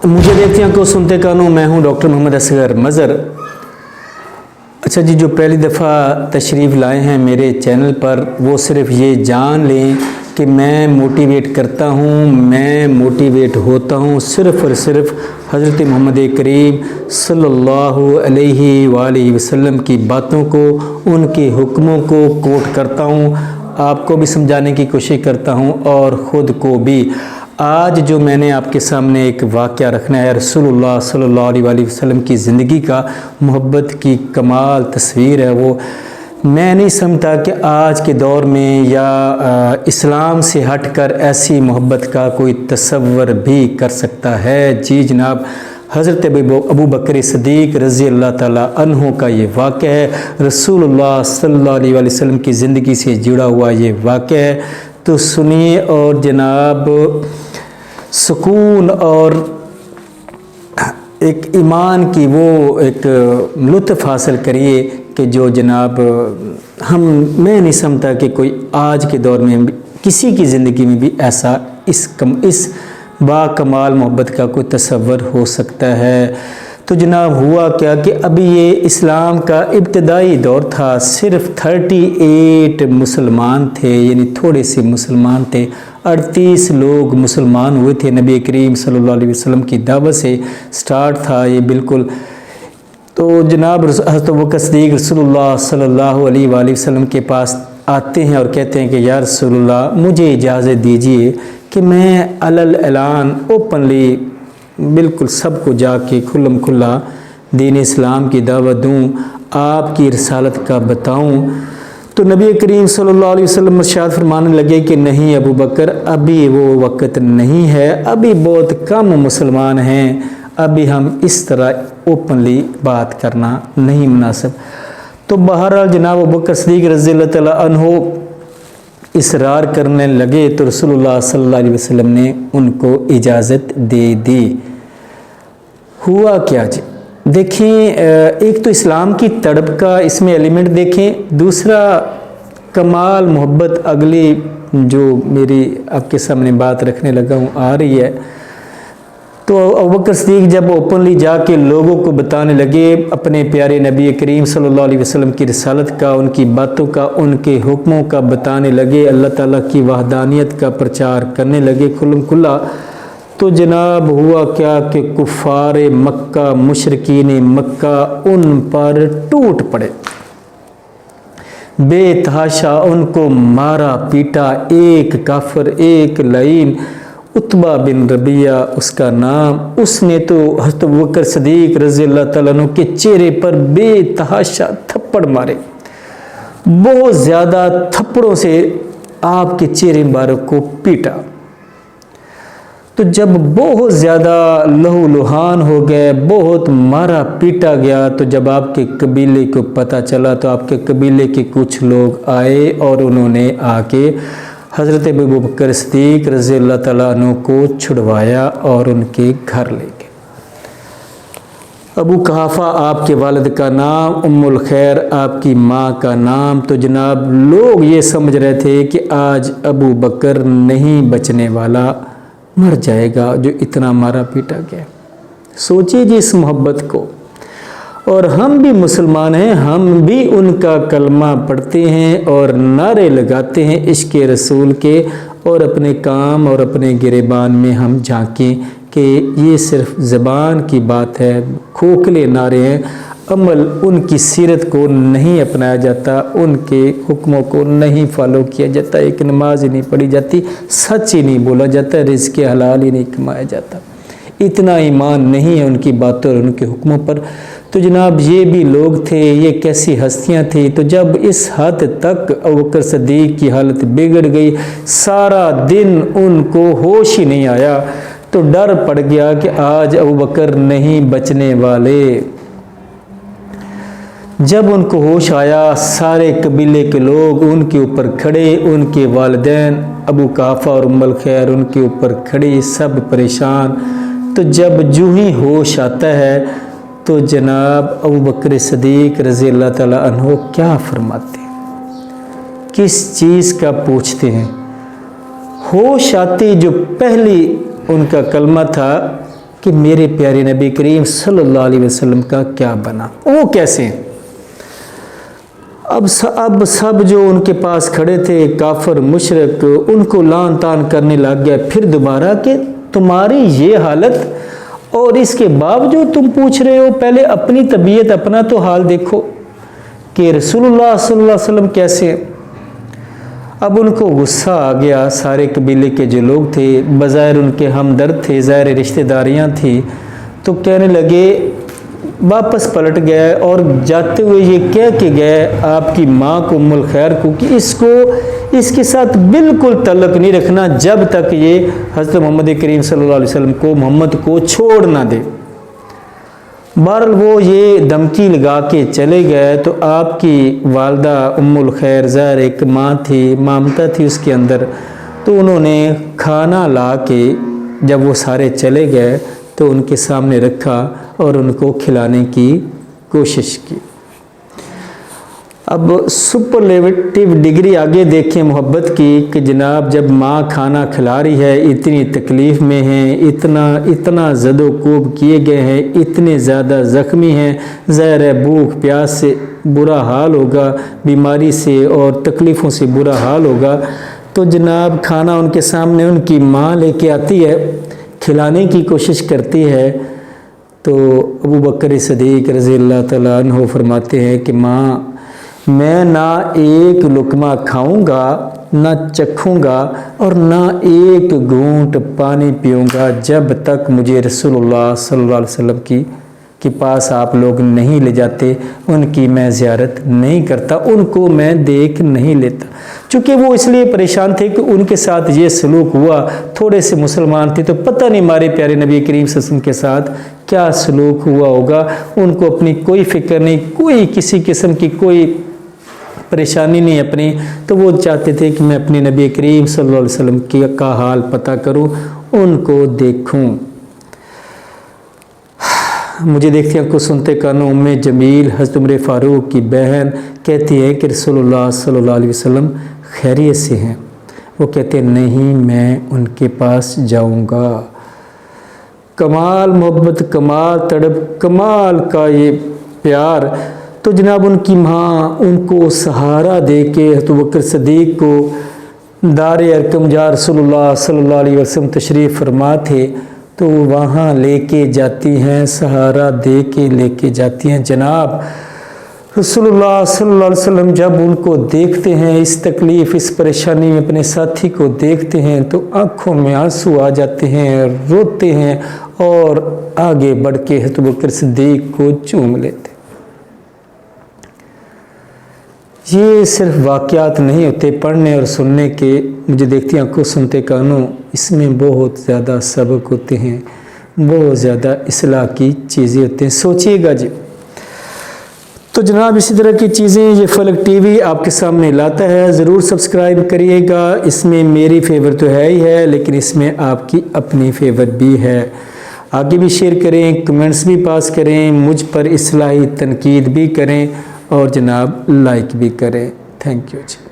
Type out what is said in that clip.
مجھے دیکھتے ہیں کو سنتے کانوں، میں ہوں ڈاکٹر محمد اصغر مظہر۔ اچھا جی، جو پہلی دفعہ تشریف لائے ہیں میرے چینل پر وہ صرف یہ جان لیں کہ میں موٹیویٹ کرتا ہوں، میں موٹیویٹ ہوتا ہوں صرف اور صرف حضرت محمد کریم صلی اللہ علیہ وآلہ وسلم کی باتوں کو، ان کے حکموں کو کوٹ کرتا ہوں، آپ کو بھی سمجھانے کی کوشش کرتا ہوں اور خود کو بھی۔ آج جو میں نے آپ کے سامنے ایک واقعہ رکھنا ہے، رسول اللہ صلی اللہ علیہ وآلہ وسلم کی زندگی کا محبت کی کمال تصویر ہے۔ وہ میں نہیں سمجھتا کہ آج کے دور میں یا اسلام سے ہٹ کر ایسی محبت کا کوئی تصور بھی کر سکتا ہے۔ جی جناب، حضرت ابو بکر صدیق رضی اللہ تعالیٰ عنہ کا یہ واقعہ ہے، رسول اللہ صلی اللہ علیہ وآلہ وسلم کی زندگی سے جڑا ہوا یہ واقعہ ہے، تو سنیے اور جناب سکون اور ایک ایمان کی وہ ایک لطف حاصل کریے کہ جو جناب میں نہیں سمجھتا کہ کوئی آج کے دور میں کسی کی زندگی میں بھی ایسا اس با کمال محبت کا کوئی تصور ہو سکتا ہے۔ تو جناب ہوا کیا کہ ابھی یہ اسلام کا ابتدائی دور تھا، صرف 38 مسلمان تھے، یعنی تھوڑے سے مسلمان تھے، 38 لوگ مسلمان ہوئے تھے۔ نبی کریم صلی اللہ علیہ وسلم کی دعوت سے سٹارٹ تھا یہ بالکل۔ تو جناب حضرت ابوبکر صدیق رسول اللہ صلی اللہ علیہ وآلہ وسلم کے پاس آتے ہیں اور کہتے ہیں کہ یا رسول اللہ، مجھے اجازت دیجیے کہ میں علل اعلان اوپنلی بالکل سب کو جا کے کھلم کھلا دین اسلام کی دعوت دوں، آپ کی رسالت کا بتاؤں۔ تو نبی کریم صلی اللہ علیہ وسلم ارشاد فرمانے لگے کہ نہیں ابو بکر، ابھی وہ وقت نہیں ہے، ابھی بہت کم مسلمان ہیں، ابھی ہم اس طرح اوپنلی بات کرنا نہیں مناسب۔ تو بہرحال جناب ابو بکر صدیق رضی اللہ تعالیٰ عنہ اصرار کرنے لگے تو رسول اللہ صلی اللہ علیہ وسلم نے ان کو اجازت دے دی۔ ہوا کیا جی؟ دیکھیں، ایک تو اسلام کی تڑپ کا اس میں ایلیمنٹ دیکھیں، دوسرا کمال محبت اگلی جو میری آپ کے سامنے بات رکھنے لگا ہوں آ رہی ہے۔ تو ابوبکر صدیق جب اوپنلی جا کے لوگوں کو بتانے لگے اپنے پیارے نبی کریم صلی اللہ علیہ وسلم کی رسالت کا، ان کی باتوں کا، ان کے حکموں کا بتانے لگے، اللہ تعالیٰ کی وحدانیت کا پرچار کرنے لگے کھلم کھلا، تو جناب ہوا کیا کہ کفار مکہ، مشرکین مکہ ان پر ٹوٹ پڑے، بے تحاشا ان کو مارا پیٹا۔ ایک کافر، ایک لعین عتبہ بن ربیعہ اس کا نام، اس نے تو حضرت ابوبکر صدیق رضی اللہ تعالیٰ عنہ کے چہرے پر بے تحاشا تھپڑ مارے، بہت زیادہ تھپڑوں سے آپ کے چہرے مبارک کو پیٹا۔ تو جب بہت زیادہ لہو لہان ہو گئے، بہت مارا پیٹا گیا، تو جب آپ کے قبیلے کو پتہ چلا تو آپ کے قبیلے کے کچھ لوگ آئے اور انہوں نے آ کے حضرت ابوبکر صدیق رضی اللہ تعالیٰ عنہ کو چھڑوایا اور ان کے گھر لے گئے۔ ابو قحافہ آپ کے والد کا نام، ام الخیر آپ کی ماں کا نام۔ تو جناب لوگ یہ سمجھ رہے تھے کہ آج ابو بکر نہیں بچنے والا، مر جائے گا، جو اتنا مارا پیٹا گیا۔ سوچیے جی اس محبت کو، اور ہم بھی مسلمان ہیں، ہم بھی ان کا کلمہ پڑھتے ہیں اور نعرے لگاتے ہیں عشق رسول کے، اور اپنے کام اور اپنے گریبان میں ہم جھانکیں کہ یہ صرف زبان کی بات ہے، کھوکھلے نعرے ہیں، عمل ان کی سیرت کو نہیں اپنایا جاتا، ان کے حکموں کو نہیں فالو کیا جاتا، ایک نماز ہی نہیں پڑھی جاتی، سچ ہی نہیں بولا جاتا، رزق حلال ہی نہیں کمایا جاتا، اتنا ایمان نہیں ہے ان کی باتوں اور ان کے حکموں پر۔ تو جناب یہ بھی لوگ تھے، یہ کیسی ہستیاں تھیں۔ تو جب اس حد تک ابوبکر صدیق کی حالت بگڑ گئی، سارا دن ان کو ہوش ہی نہیں آیا، تو ڈر پڑ گیا کہ آج ابوبکر نہیں بچنے والے۔ جب ان کو ہوش آیا، سارے قبیلے کے لوگ ان کے اوپر کھڑے، ان کے والدین ابو قحافہ اور ام الخیر ان کے اوپر کھڑے، سب پریشان۔ تو جب جو ہی ہوش آتا ہے تو جناب ابوبکر صدیق رضی اللہ تعالیٰ عنہ کیا فرماتے ہیں، کس چیز کا پوچھتے ہیں؟ ہوش آتی جو پہلی ان کا کلمہ تھا کہ میرے پیارے نبی کریم صلی اللہ علیہ وسلم کا کیا بنا، وہ کیسے ہیں۔ اب سب جو ان کے پاس کھڑے تھے کافر مشرک ان کو لان تان کرنے لگ گیا پھر دوبارہ کہ تمہاری یہ حالت اور اس کے باوجود تم پوچھ رہے ہو، پہلے اپنی طبیعت اپنا تو حال دیکھو کہ رسول اللہ صلی اللہ علیہ وسلم کیسے ہیں۔ اب ان کو غصہ آ گیا، سارے قبیلے کے جو لوگ تھے بظاہر ان کے ہمدرد تھے، ظاہر رشتہ داریاں تھیں، تو کہنے لگے، واپس پلٹ گئے اور جاتے ہوئے یہ کہہ کے گئے آپ کی ماں کو ام الخیر کو کہ اس کے ساتھ بالکل تعلق نہیں رکھنا جب تک یہ حضرت محمد کریم صلی اللہ علیہ وسلم کو محمد کو چھوڑ نہ دے۔ بہرحال وہ یہ دھمکی لگا کے چلے گئے تو آپ کی والدہ ام الخیر ظاہر ایک ماں تھی، مامتا تھی اس کے اندر، تو انہوں نے کھانا لا کے جب وہ سارے چلے گئے تو ان کے سامنے رکھا اور ان کو کھلانے کی کوشش کی۔ اب سپرلیٹیو ڈگری آگے دیکھیں محبت کی کہ جناب جب ماں کھانا کھلا رہی ہے، اتنی تکلیف میں ہیں، اتنا زد و کوب کیے گئے ہیں، اتنے زیادہ زخمی ہیں، ظاہر ہے بھوک پیاس سے برا حال ہوگا، بیماری سے اور تکلیفوں سے برا حال ہوگا، تو جناب کھانا ان کے سامنے ان کی ماں لے کے آتی ہے، کھلانے کی کوشش کرتی ہے، تو ابو بکر صدیق رضی اللہ تعالیٰ عنہ فرماتے ہیں کہ ماں میں نہ ایک لقمہ کھاؤں گا، نہ چکھوں گا اور نہ ایک گھونٹ پانی پیوں گا جب تک مجھے رسول اللہ صلی اللہ علیہ وسلم کے پاس آپ لوگ نہیں لے جاتے، ان کی میں زیارت نہیں کرتا، ان کو میں دیکھ نہیں لیتا۔ چونکہ وہ اس لیے پریشان تھے کہ ان کے ساتھ یہ سلوک ہوا، تھوڑے سے مسلمان تھے تو پتہ نہیں ہمارے پیارے نبی کریم صلی اللہ علیہ وسلم کے ساتھ کیا سلوک ہوا ہوگا، ان کو اپنی کوئی فکر نہیں، کوئی کسی قسم کی کوئی پریشانی نہیں اپنی، تو وہ چاہتے تھے کہ میں اپنے نبی کریم صلی اللہ علیہ وسلم کا حال پتہ کروں، ان کو دیکھوں۔ مجھے دیکھتے ہیں کو سنتے کانوں ام جمیل حضرت عمر فاروق کی بہن کہتی ہے کہ رسول اللہ صلی اللہ علیہ وسلم خیریت سے ہیں؟ وہ کہتے ہیں نہیں میں ان کے پاس جاؤں گا۔ کمال محبت، کمال تڑپ، کمال کا یہ پیار، تو جناب ان کی ماں ان کو سہارا دے کے حضرت بکر صدیق کو دار ارقم جہاں رسول اللہ صلی اللہ علیہ وسلم تشریف فرما تھے تو وہاں لے کے جاتی ہیں، سہارا دے کے لے کے جاتی ہیں۔ جناب رسول اللہ صلی اللہ علیہ وسلم جب ان کو دیکھتے ہیں، اس تکلیف اس پریشانی میں اپنے ساتھی کو دیکھتے ہیں تو آنکھوں میں آنسو آ جاتے ہیں، روتے ہیں اور آگے بڑھ کے حضرت بکر صدیق کو چوم لیتے۔ یہ صرف واقعات نہیں ہوتے پڑھنے اور سننے کے، مجھے دیکھتی آنکھوں سنتے کانوں، اس میں بہت زیادہ سبق ہوتے ہیں، بہت زیادہ اصلاح کی چیزیں ہوتے ہیں، سوچئے گا جی۔ تو جناب اسی طرح کی چیزیں یہ فلک ٹی وی آپ کے سامنے لاتا ہے، ضرور سبسکرائب کریے گا۔ اس میں میری فیور تو ہے ہی ہے، لیکن اس میں آپ کی اپنی فیور بھی ہے۔ آگے بھی شیئر کریں، کمنٹس بھی پاس کریں، مجھ پر اصلاحی تنقید بھی کریں اور جناب لائک بھی کریں۔ Thank you G.